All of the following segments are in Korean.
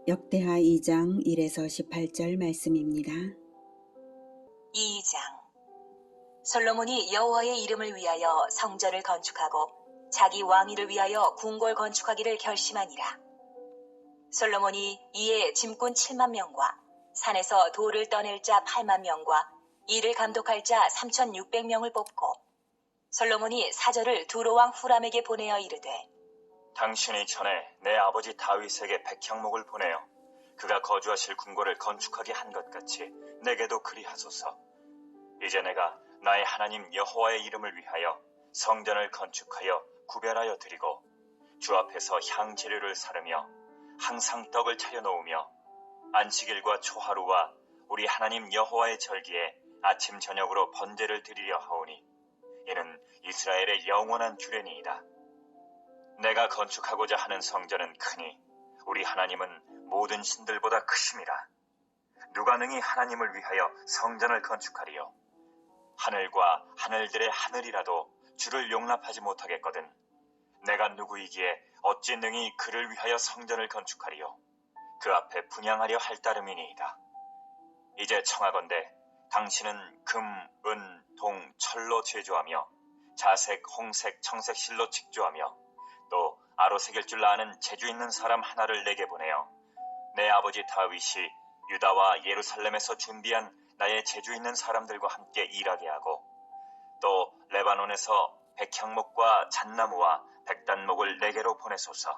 역대하 2장 1에서 18절 말씀입니다. 2장 솔로몬이 여호와의 이름을 위하여 성전을 건축하고 자기 왕위를 위하여 궁궐 건축하기를 결심하니라. 솔로몬이 이에 짐꾼 7만 명과 산에서 돌을 떠낼 자 8만 명과 이를 감독할 자 3,600명을 뽑고 솔로몬이 사절을 두로왕 후람에게 보내어 이르되 당신이 전에 내 아버지 다윗에게 백향목을 보내어 그가 거주하실 궁궐을 건축하게 한 것 같이 내게도 그리하소서. 이제 내가 나의 하나님 여호와의 이름을 위하여 성전을 건축하여 구별하여 드리고 주 앞에서 향재료를 사르며 항상 떡을 차려 놓으며 안식일과 초하루와 우리 하나님 여호와의 절기에 아침 저녁으로 번제를 드리려 하오니 이는 이스라엘의 영원한 규례니이다. 내가 건축하고자 하는 성전은 크니 우리 하나님은 모든 신들보다 크심이라. 누가 능히 하나님을 위하여 성전을 건축하리요? 하늘과 하늘들의 하늘이라도 주를 용납하지 못하겠거든. 내가 누구이기에 어찌 능히 그를 위하여 성전을 건축하리요? 그 앞에 분향하려 할 따름이니이다. 이제 청하건대 당신은 금, 은, 동, 철로 제조하며 자색, 홍색, 청색 실로 직조하며 또 아로새길 줄 아는 재주 있는 사람 하나를 내게 보내어 내 아버지 다윗이 유다와 예루살렘에서 준비한 나의 재주 있는 사람들과 함께 일하게 하고 또 레바논에서 백향목과 잣나무와 백단목을 내게로 보내소서.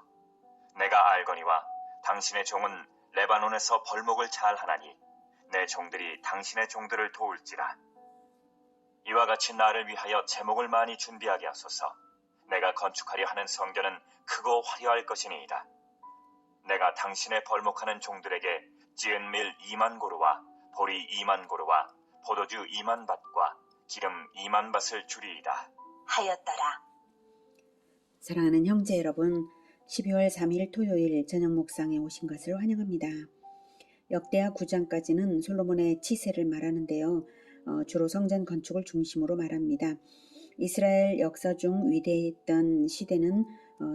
내가 알거니와 당신의 종은 레바논에서 벌목을 잘 하나니 내 종들이 당신의 종들을 도울지라. 이와 같이 나를 위하여 제목을 많이 준비하게 하소서. 내가 건축하려 하는 성전은 크고 화려할 것이니이다. 내가 당신의 벌목하는 종들에게 찌은 밀 2만 고루와 보리 2만 고루와 포도주 2만 밭과 기름 2만 밭을 주리이다 하였더라. 사랑하는 형제 여러분, 12월 3일 토요일 저녁 묵상에 오신 것을 환영합니다. 역대하 9장까지는 솔로몬의 치세를 말하는데요. 주로 성전 건축을 중심으로 말합니다. 이스라엘 역사 중 위대했던 시대는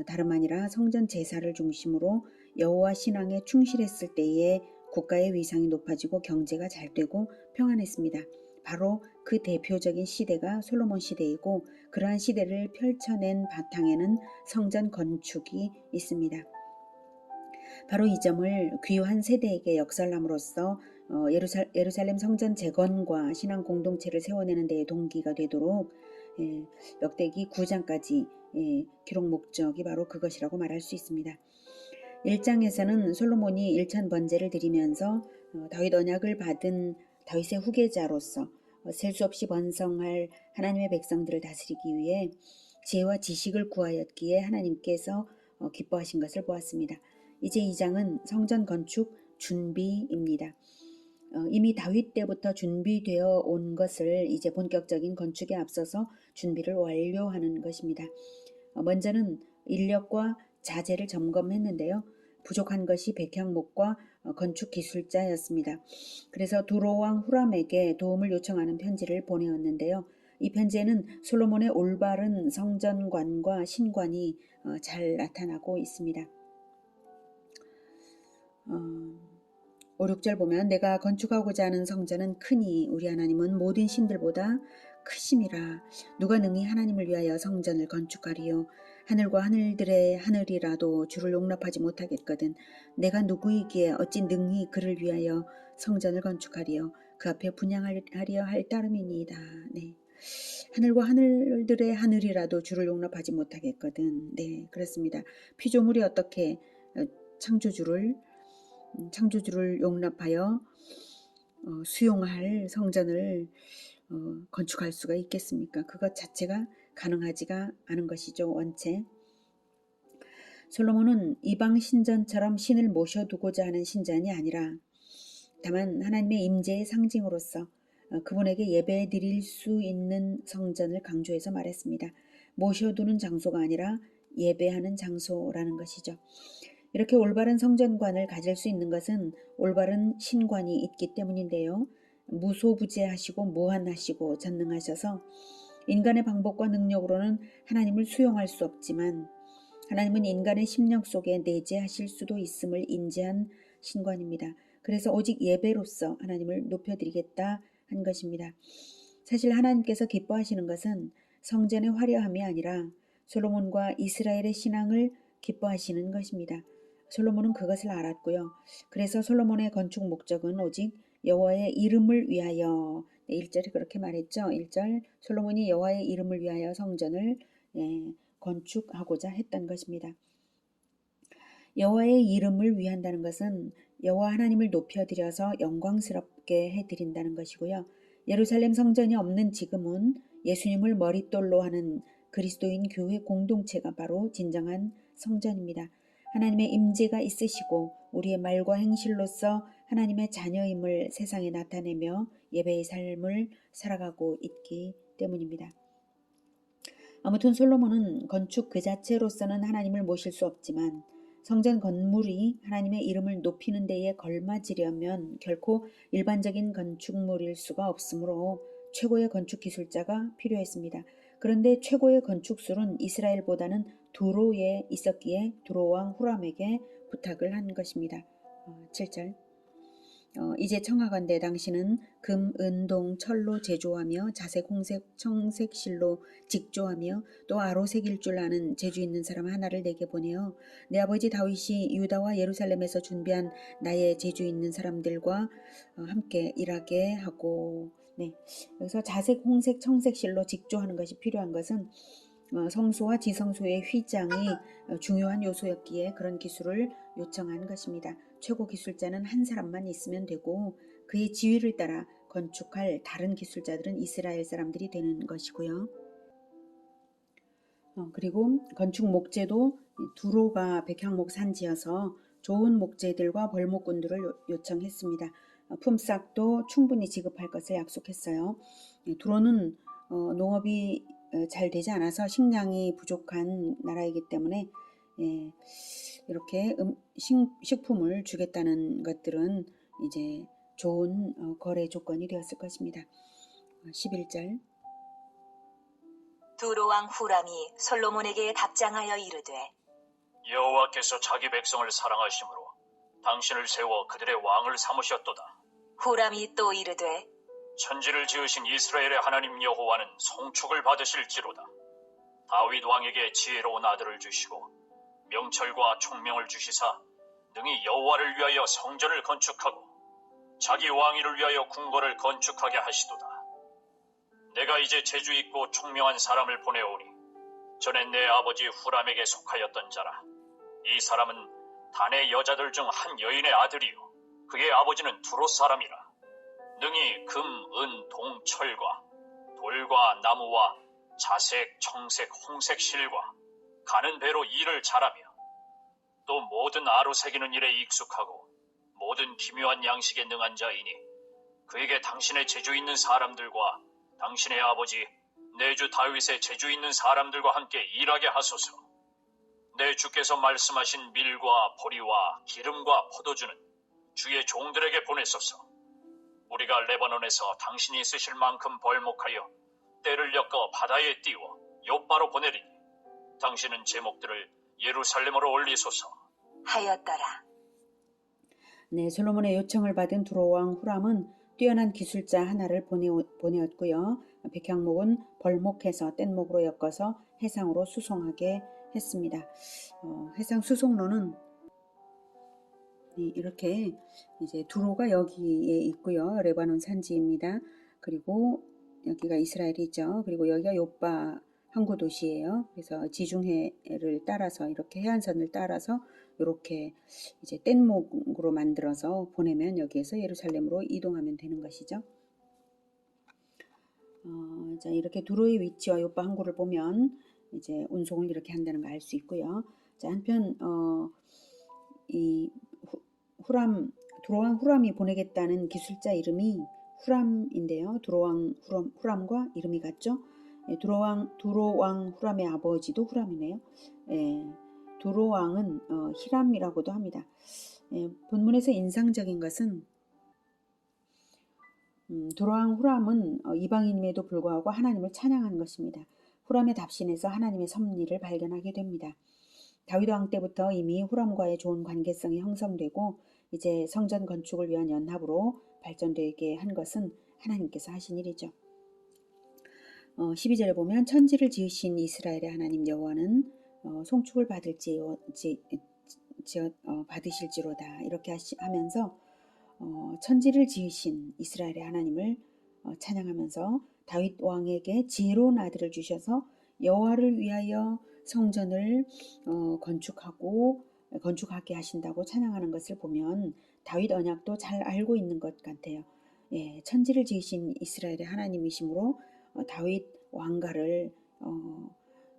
다름 아니라 성전 제사를 중심으로 여호와 신앙에 충실했을 때에 국가의 위상이 높아지고 경제가 잘 되고 평안했습니다. 바로 그 대표적인 시대가 솔로몬 시대이고 그러한 시대를 펼쳐낸 바탕에는 성전 건축이 있습니다. 바로 이 점을 귀한 세대에게 역설함으로써 예루살렘 성전 재건과 신앙 공동체를 세워내는 데에 동기가 되도록 역대기 9장까지 기록 목적이 바로 그것이라고 말할 수 있습니다. 1장에서는 솔로몬이 일천 번제를 드리면서 다윗 언약을 받은 다윗의 후계자로서 셀 수 없이 번성할 하나님의 백성들을 다스리기 위해 지혜와 지식을 구하였기에 하나님께서 기뻐하신 것을 보았습니다. 이제 2장은 성전 건축 준비입니다. 이미 다윗 때부터 준비되어 온 것을 이제 본격적인 건축에 앞서서 준비를 완료하는 것입니다. 먼저는 인력과 자재를 점검했는데요. 부족한 것이 백향목과 건축 기술자였습니다. 그래서 두로왕 후람에게 도움을 요청하는 편지를 보내었는데요. 이 편지에는 솔로몬의 올바른 성전관과 신관이 잘 나타나고 있습니다. 5, 6절 보면 내가 건축하고자 하는 성전은 크니 우리 하나님은 모든 신들보다 크심이라. 누가 능히 하나님을 위하여 성전을 건축하리요? 하늘과 하늘들의 하늘이라도 주를 용납하지 못하겠거든. 내가 누구이기에 어찌 능히 그를 위하여 성전을 건축하리요? 그 앞에 분향하려 할 따름이니이다. 네. 하늘과 하늘들의 하늘이라도 주를 용납하지 못하겠거든. 네, 그렇습니다. 피조물이 어떻게 창조주를 용납하여 수용할 성전을 건축할 수가 있겠습니까? 그것 자체가 가능하지가 않은 것이죠. 원체 솔로몬은 이방 신전처럼 신을 모셔두고자 하는 신전이 아니라 다만 하나님의 임재의 상징으로서 그분에게 예배 드릴 수 있는 성전을 강조해서 말했습니다. 모셔두는 장소가 아니라 예배하는 장소라는 것이죠. 이렇게 올바른 성전관을 가질 수 있는 것은 올바른 신관이 있기 때문인데요. 무소부재하시고 무한하시고 전능하셔서 인간의 방법과 능력으로는 하나님을 수용할 수 없지만 하나님은 인간의 심령 속에 내재하실 수도 있음을 인지한 신관입니다. 그래서 오직 예배로서 하나님을 높여드리겠다 한 것입니다. 사실 하나님께서 기뻐하시는 것은 성전의 화려함이 아니라 솔로몬과 이스라엘의 신앙을 기뻐하시는 것입니다. 솔로몬은 그것을 알았고요. 그래서 솔로몬의 건축 목적은 오직 여호와의 이름을 위하여, 1절에 그렇게 말했죠. 1절, 솔로몬이 여호와의 이름을 위하여 성전을 건축하고자 했던 것입니다. 여호와의 이름을 위한다는 것은 여호와 하나님을 높여드려서 영광스럽게 해드린다는 것이고요. 예루살렘 성전이 없는 지금은 예수님을 머릿돌로 하는 그리스도인 교회 공동체가 바로 진정한 성전입니다. 하나님의 임재가 있으시고 우리의 말과 행실로서 하나님의 자녀임을 세상에 나타내며 예배의 삶을 살아가고 있기 때문입니다. 아무튼 솔로몬은 건축 그 자체로서는 하나님을 모실 수 없지만 성전 건물이 하나님의 이름을 높이는 데에 걸맞으려면 결코 일반적인 건축물일 수가 없으므로 최고의 건축 기술자가 필요했습니다. 그런데 최고의 건축술은 이스라엘보다는 두로에 있었기에 두로왕 후람에게 부탁을 한 것입니다. 7절. 이제 청하건대 당신은 금, 은, 동, 철로 제조하며 자색, 홍색, 청색 실로 직조하며 또 아로색일 줄 아는 재주 있는 사람 하나를 내게 보내어 내 아버지 다윗이 유다와 예루살렘에서 준비한 나의 재주 있는 사람들과 함께 일하게 하고. 여기서 자색, 홍색, 청색 실로 직조하는 것이 필요한 것은 성소와 지성소의 휘장이 중요한 요소였기에 그런 기술을 요청한 것입니다. 최고 기술자는 한 사람만 있으면 되고 그의 지휘를 따라 건축할 다른 기술자들은 이스라엘 사람들이 되는 것이고요. 그리고 건축 목재도 두로가 백향목 산지여서 좋은 목재들과 벌목꾼들을 요청했습니다. 품삯도 충분히 지급할 것을 약속했어요. 두로는 농업이 잘 되지 않아서 식량이 부족한 나라이기 때문에 이렇게 식품을 주겠다는 것들은 이제 좋은 거래 조건이 되었을 것입니다. 11절. 두로왕 후람이 솔로몬에게 답장하여 이르되 여호와께서 자기 백성을 사랑하심으로 당신을 세워 그들의 왕을 삼으셨도다. 후람이 또 이르되 천지를 지으신 이스라엘의 하나님 여호와는 송축을 받으실지로다. 다윗 왕에게 지혜로운 아들을 주시고 명철과 총명을 주시사 능히 여호와를 위하여 성전을 건축하고 자기 왕위를 위하여 궁궐을 건축하게 하시도다. 내가 이제 재주 있고 총명한 사람을 보내오니 전에 내 아버지 후람에게 속하였던 자라. 이 사람은 단의 여자들 중 한 여인의 아들이요 그의 아버지는 두로 사람이라. 능히 금, 은, 동, 철과 돌과 나무와 자색, 청색, 홍색 실과 가는 배로 일을 잘하며 또 모든 아로 새기는 일에 익숙하고 모든 기묘한 양식에 능한 자이니 그에게 당신의 재주 있는 사람들과 당신의 아버지 내 주 다윗의 재주 있는 사람들과 함께 일하게 하소서. 내 주께서 말씀하신 밀과 보리와 기름과 포도주는 주의 종들에게 보내소서. 우리가 레바논에서 당신이 있으실 만큼 벌목하여 때를 엮어 바다에 띄워 욥바로 보내리니 당신은 제목들을 예루살렘으로 올리소서 하였더라. 솔로몬의 요청을 받은 두로왕 후람은 뛰어난 기술자 하나를 보내었고요. 백향목은 벌목해서 뗏목으로 엮어서 해상으로 수송하게 했습니다. 해상 수송로는 이렇게 이제 두로가 여기에 있고요. 레바논 산지입니다. 그리고 여기가 이스라엘이죠. 그리고 여기가 욥바 항구 도시예요. 그래서 지중해를 따라서 이렇게 해안선을 따라서 이렇게 이제 뗏목으로 만들어서 보내면 여기에서 예루살렘으로 이동하면 되는 것이죠. 자, 이렇게 두로의 위치와 욥바 항구를 보면 이제 운송을 이렇게 한다는 걸 알 수 있고요. 자, 한편 이 두로왕 후람이 보내겠다는 기술자 이름이 후람인데요. 두로왕 후람과 이름이 같죠? 두로왕 후람의 아버지도 후람이네요. 두로왕은 히람이라고도 합니다. 본문에서 인상적인 것은 두로왕 후람은 이방인임에도 불구하고 하나님을 찬양한 것입니다. 후람의 답신에서 하나님의 섭리를 발견하게 됩니다. 다윗 왕 때부터 이미 후람과의 좋은 관계성이 형성되고 이제 성전 건축을 위한 연합으로 발전되게 한 것은 하나님께서 하신 일이죠. 12절에 보면 천지를 지으신 이스라엘의 하나님 여호와는 송축을 받으실지로다 이렇게 하면서 천지를 지으신 이스라엘의 하나님을 찬양하면서 다윗 왕에게 지혜로운 아들을 주셔서 여호와를 위하여 성전을 건축하게 하신다고 찬양하는 것을 보면 다윗 언약도 잘 알고 있는 것 같아요. 예, 천지를 지으신 이스라엘의 하나님이시므로 다윗 왕가를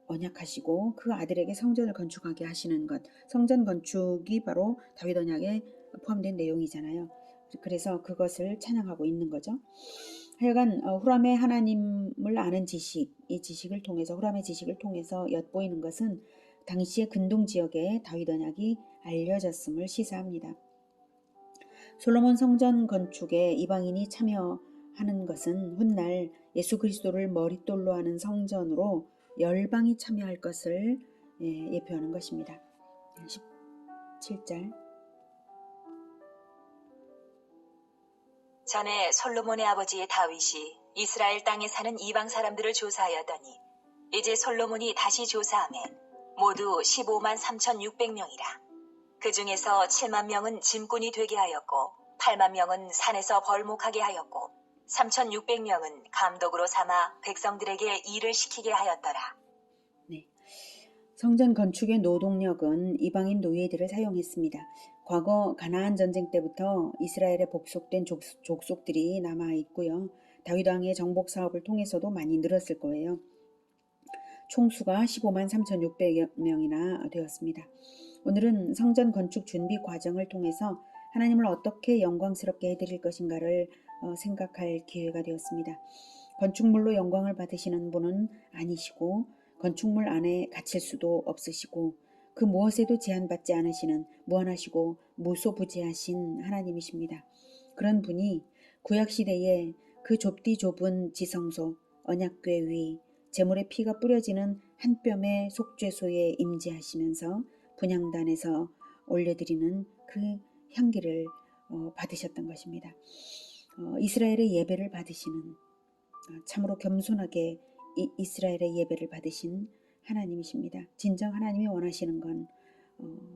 언약하시고 그 아들에게 성전을 건축하게 하시는 것, 성전 건축이 바로 다윗 언약에 포함된 내용이잖아요. 그래서 그것을 찬양하고 있는 거죠. 하여간 후람의 하나님을 아는 지식, 이 지식을 통해서 후람의 지식을 통해서 엿보이는 것은 당시의 근동 지역에 다윗 언약이 알려졌음을 시사합니다. 솔로몬 성전 건축에 이방인이 참여하는 것은 훗날 예수 그리스도를 머릿돌로 하는 성전으로 열방이 참여할 것을 예표하는 것입니다. 17절. 전에 솔로몬의 아버지 다윗이 이스라엘 땅에 사는 이방 사람들을 조사하였더니 이제 솔로몬이 다시 조사하매 모두 15만 3,600명이라. 그 중에서 7만 명은 짐꾼이 되게 하였고 8만 명은 산에서 벌목하게 하였고 3,600명은 감독으로 삼아 백성들에게 일을 시키게 하였더라. 네. 성전 건축의 노동력은 이방인 노예들을 사용했습니다. 과거 가나안 전쟁 때부터 이스라엘에 복속된 족속들이 남아 있고요. 다윗 왕의 정복 사업을 통해서도 많이 늘었을 거예요. 총수가 15만 3,600명이나 되었습니다. 오늘은 성전 건축 준비 과정을 통해서 하나님을 어떻게 영광스럽게 해드릴 것인가를 생각할 기회가 되었습니다. 건축물로 영광을 받으시는 분은 아니시고 건축물 안에 갇힐 수도 없으시고 그 무엇에도 제한받지 않으시는 무한하시고 무소부재하신 하나님이십니다. 그런 분이 구약시대에 그 좁디 좁은 지성소, 언약궤 위, 제물의 피가 뿌려지는 한 뼘의 속죄소에 임재하시면서 분향단에서 올려드리는 그 향기를 받으셨던 것입니다. 이스라엘의 예배를 받으시는 참으로 겸손하게 이스라엘의 예배를 받으신 하나님이십니다. 진정 하나님이 원하시는 건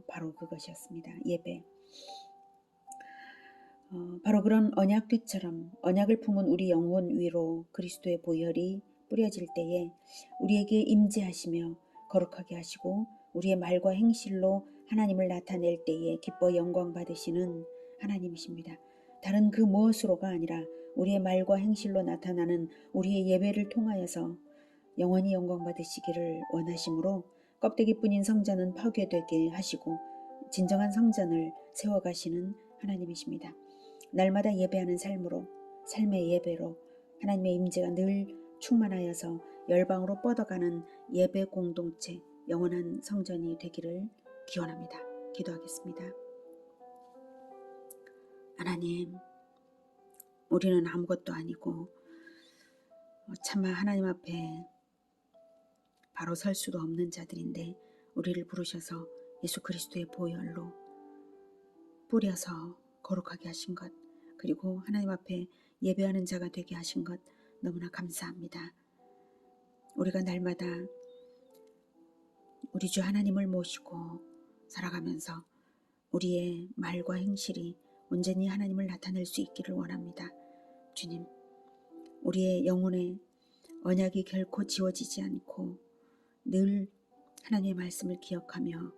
바로 그것이었습니다. 예배. 바로 그런 언약궤처럼 언약을 품은 우리 영혼 위로 그리스도의 보혈이 뿌려질 때에 우리에게 임재하시며 거룩하게 하시고 우리의 말과 행실로 하나님을 나타낼 때에 기뻐 영광 받으시는 하나님이십니다. 다른 그 무엇으로가 아니라 우리의 말과 행실로 나타나는 우리의 예배를 통하여서 영원히 영광 받으시기를 원하시므로 껍데기뿐인 성전은 파괴되게 하시고 진정한 성전을 세워가시는 하나님이십니다. 날마다 예배하는 삶으로, 삶의 예배로 하나님의 임재가 늘 충만하여서 열방으로 뻗어가는 예배 공동체, 영원한 성전이 되기를 기원합니다. 기도하겠습니다. 하나님, 우리는 아무것도 아니고 차마 하나님 앞에 바로 설 수도 없는 자들인데 우리를 부르셔서 예수 그리스도의 보혈로 뿌려서 거룩하게 하신 것, 그리고 하나님 앞에 예배하는 자가 되게 하신 것 너무나 감사합니다. 우리가 날마다 우리 주 하나님을 모시고 살아가면서 우리의 말과 행실이 온전히 하나님을 나타낼 수 있기를 원합니다. 주님, 우리의 영혼의 언약이 결코 지워지지 않고 늘 하나님의 말씀을 기억하며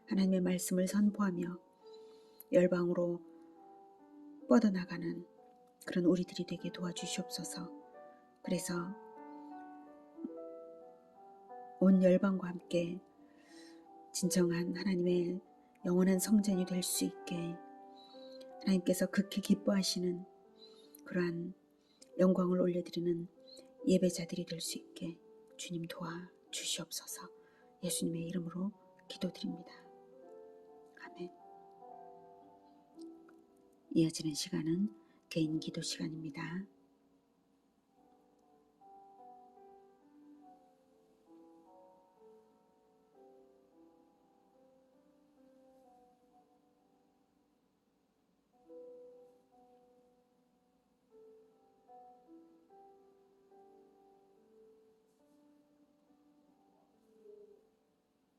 하나님의 말씀을 선포하며 열방으로 뻗어나가는 그런 우리들이 되게 도와주시옵소서. 그래서 온 열방과 함께 진정한 하나님의 영원한 성전이 될 수 있게 하나님께서 극히 기뻐하시는 그러한 영광을 올려드리는 예배자들이 될 수 있게 주님 도와주시옵소서. 예수님의 이름으로 기도드립니다. 아멘. 이어지는 시간은 개인 기도 시간입니다.